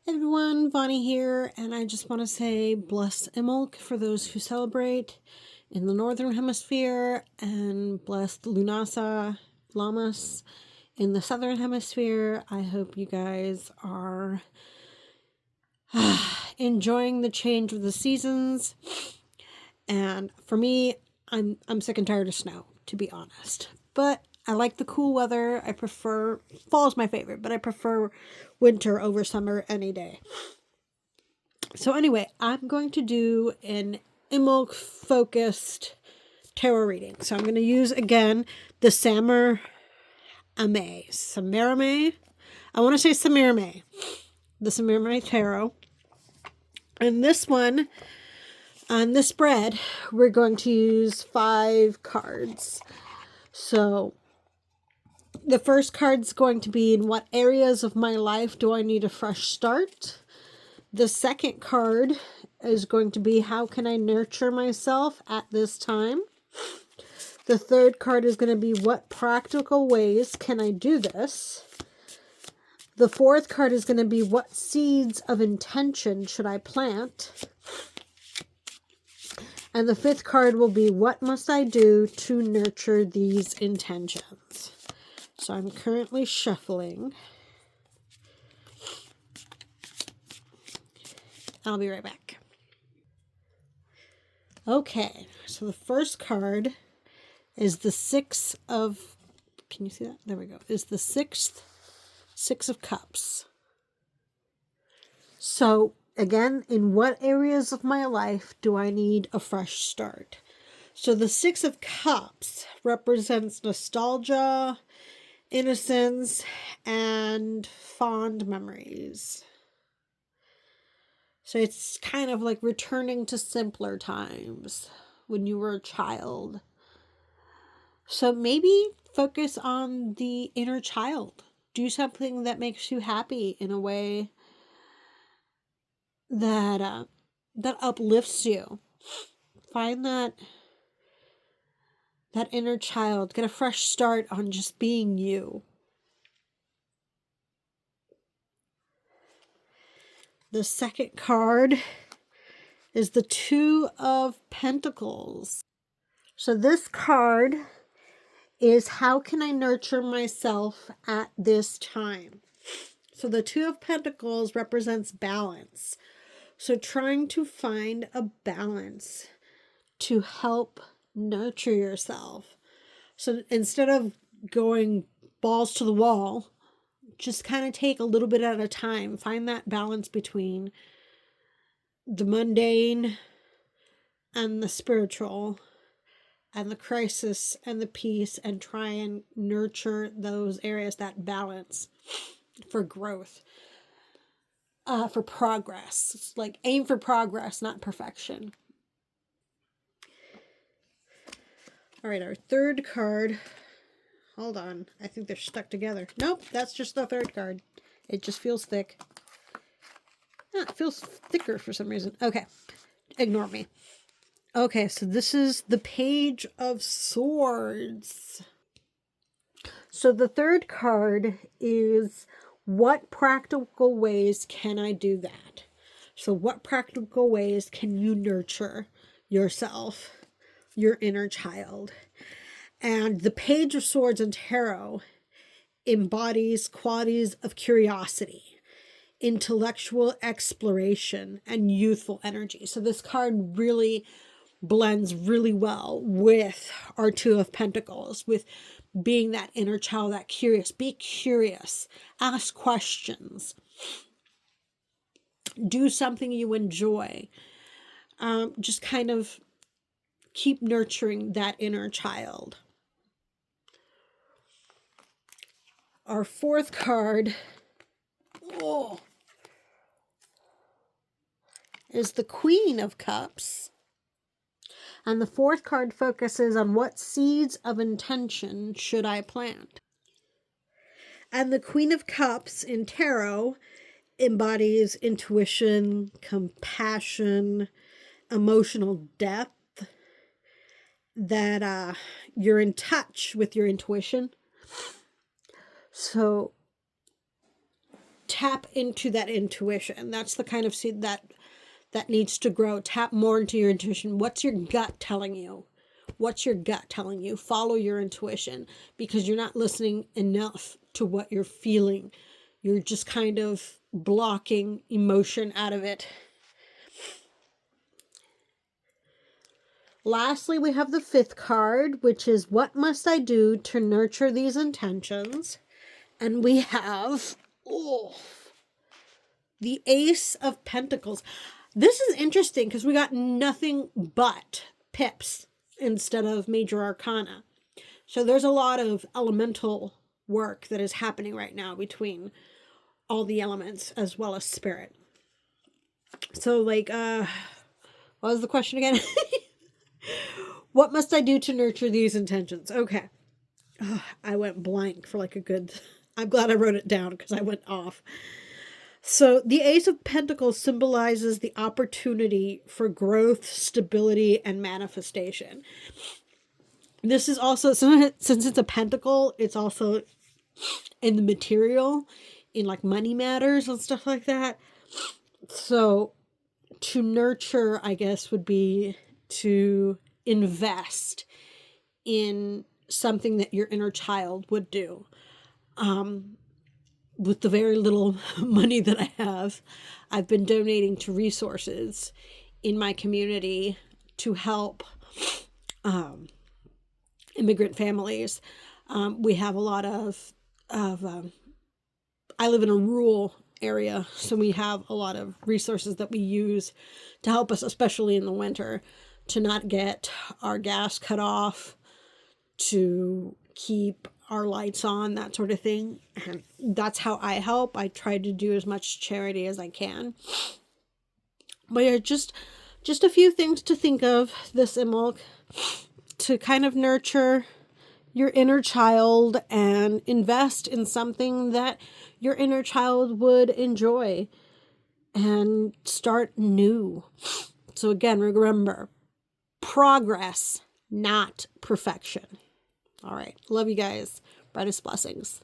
Hey everyone, Vonnie here, and I just want to say bless Imbolc for those who celebrate in the Northern Hemisphere, and bless Lunasa Lamas in the Southern Hemisphere. I hope you guys are enjoying the change of the seasons. And for me, I'm sick and tired of snow, to be honest. But I like the cool weather. I prefer fall's my favorite, but I prefer winter over summer any day. So anyway, I'm going to do an Imbolc focused tarot reading. So I'm going to use again the Samarame. I want to say Samarame. The Samarame Tarot. And this one, on this spread, we're going to use 5 cards. So the first card's going to be, in what areas of my life do I need a fresh start? The second card is going to be, how can I nurture myself at this time? The third card is going to be, what practical ways can I do this? The fourth card is going to be, what seeds of intention should I plant? And the fifth card will be, what must I do to nurture these intentions? So I'm currently shuffling. I'll be right back. Okay, so the first card is the Six of, can you see that? There we go. Is the Six of Cups. So again, in what areas of my life do I need a fresh start? So the Six of Cups represents nostalgia, innocence, and fond memories. So it's kind of like returning to simpler times when you were a child. So maybe focus on the inner child. Do something that makes you happy in a way that uplifts you. Find that inner child. Get a fresh start on just being you. The second card is the Two of Pentacles. So this card is, how can I nurture myself at this time? So the Two of Pentacles represents balance. So trying to find a balance to help nurture yourself. So instead of going balls to the wall, just kind of take a little bit at a time. Find that balance between the mundane and the spiritual, and the crisis and the peace, and try and nurture those areas, that balance for growth, for progress. It's like aim for progress, not perfection. All right, our third card. Hold on. I think they're stuck together. Nope, that's just the third card. It just feels thick. It feels thicker for some reason. Okay, ignore me. Okay, so this is the Page of Swords. So the third card is, what practical ways can I do that? So what practical ways can you nurture yourself, your inner child? And the Page of Swords in Tarot embodies qualities of curiosity, intellectual exploration, and youthful energy. So this card really blends really well with our Two of Pentacles, with being that inner child, that curious. Be curious. Ask questions. Do something you enjoy. Just kind of keep nurturing that inner child. Our fourth card is the Queen of Cups. And the fourth card focuses on, what seeds of intention should I plant? And the Queen of Cups in Tarot embodies intuition, compassion, emotional depth, that you're in touch with your intuition. So tap into that intuition. That's the kind of seed that needs to grow. Tap more into your intuition. What's your gut telling you? What's your gut telling you? Follow your intuition, because you're not listening enough to what you're feeling. You're just kind of blocking emotion out of it. Lastly, we have the 5th card, which is what must I do to nurture these intentions? And we have the Ace of Pentacles. This is interesting because we got nothing but pips instead of major arcana. So there's a lot of elemental work that is happening right now between all the elements as well as spirit. So like, what was the question again? What must I do to nurture these intentions? Okay. I went blank for like a good... I'm glad I wrote it down because I went off. So the Ace of Pentacles symbolizes the opportunity for growth, stability, and manifestation. This is also, since it's a pentacle, it's also in the material, in like money matters and stuff like that. So to nurture, I guess, would be to invest in something that your inner child would do. With the very little money that I have, I've been donating to resources in my community to help immigrant families. We have a lot of I live in a rural area, so we have a lot of resources that we use to help us, especially in the winter, to not get our gas cut off, to keep our lights on, that sort of thing. And that's how I help. I try to do as much charity as I can. But yeah, just a few things to think of this Imbolc, to kind of nurture your inner child and invest in something that your inner child would enjoy and start new. So again, remember, progress, not perfection. All right. Love you guys. Brightest blessings.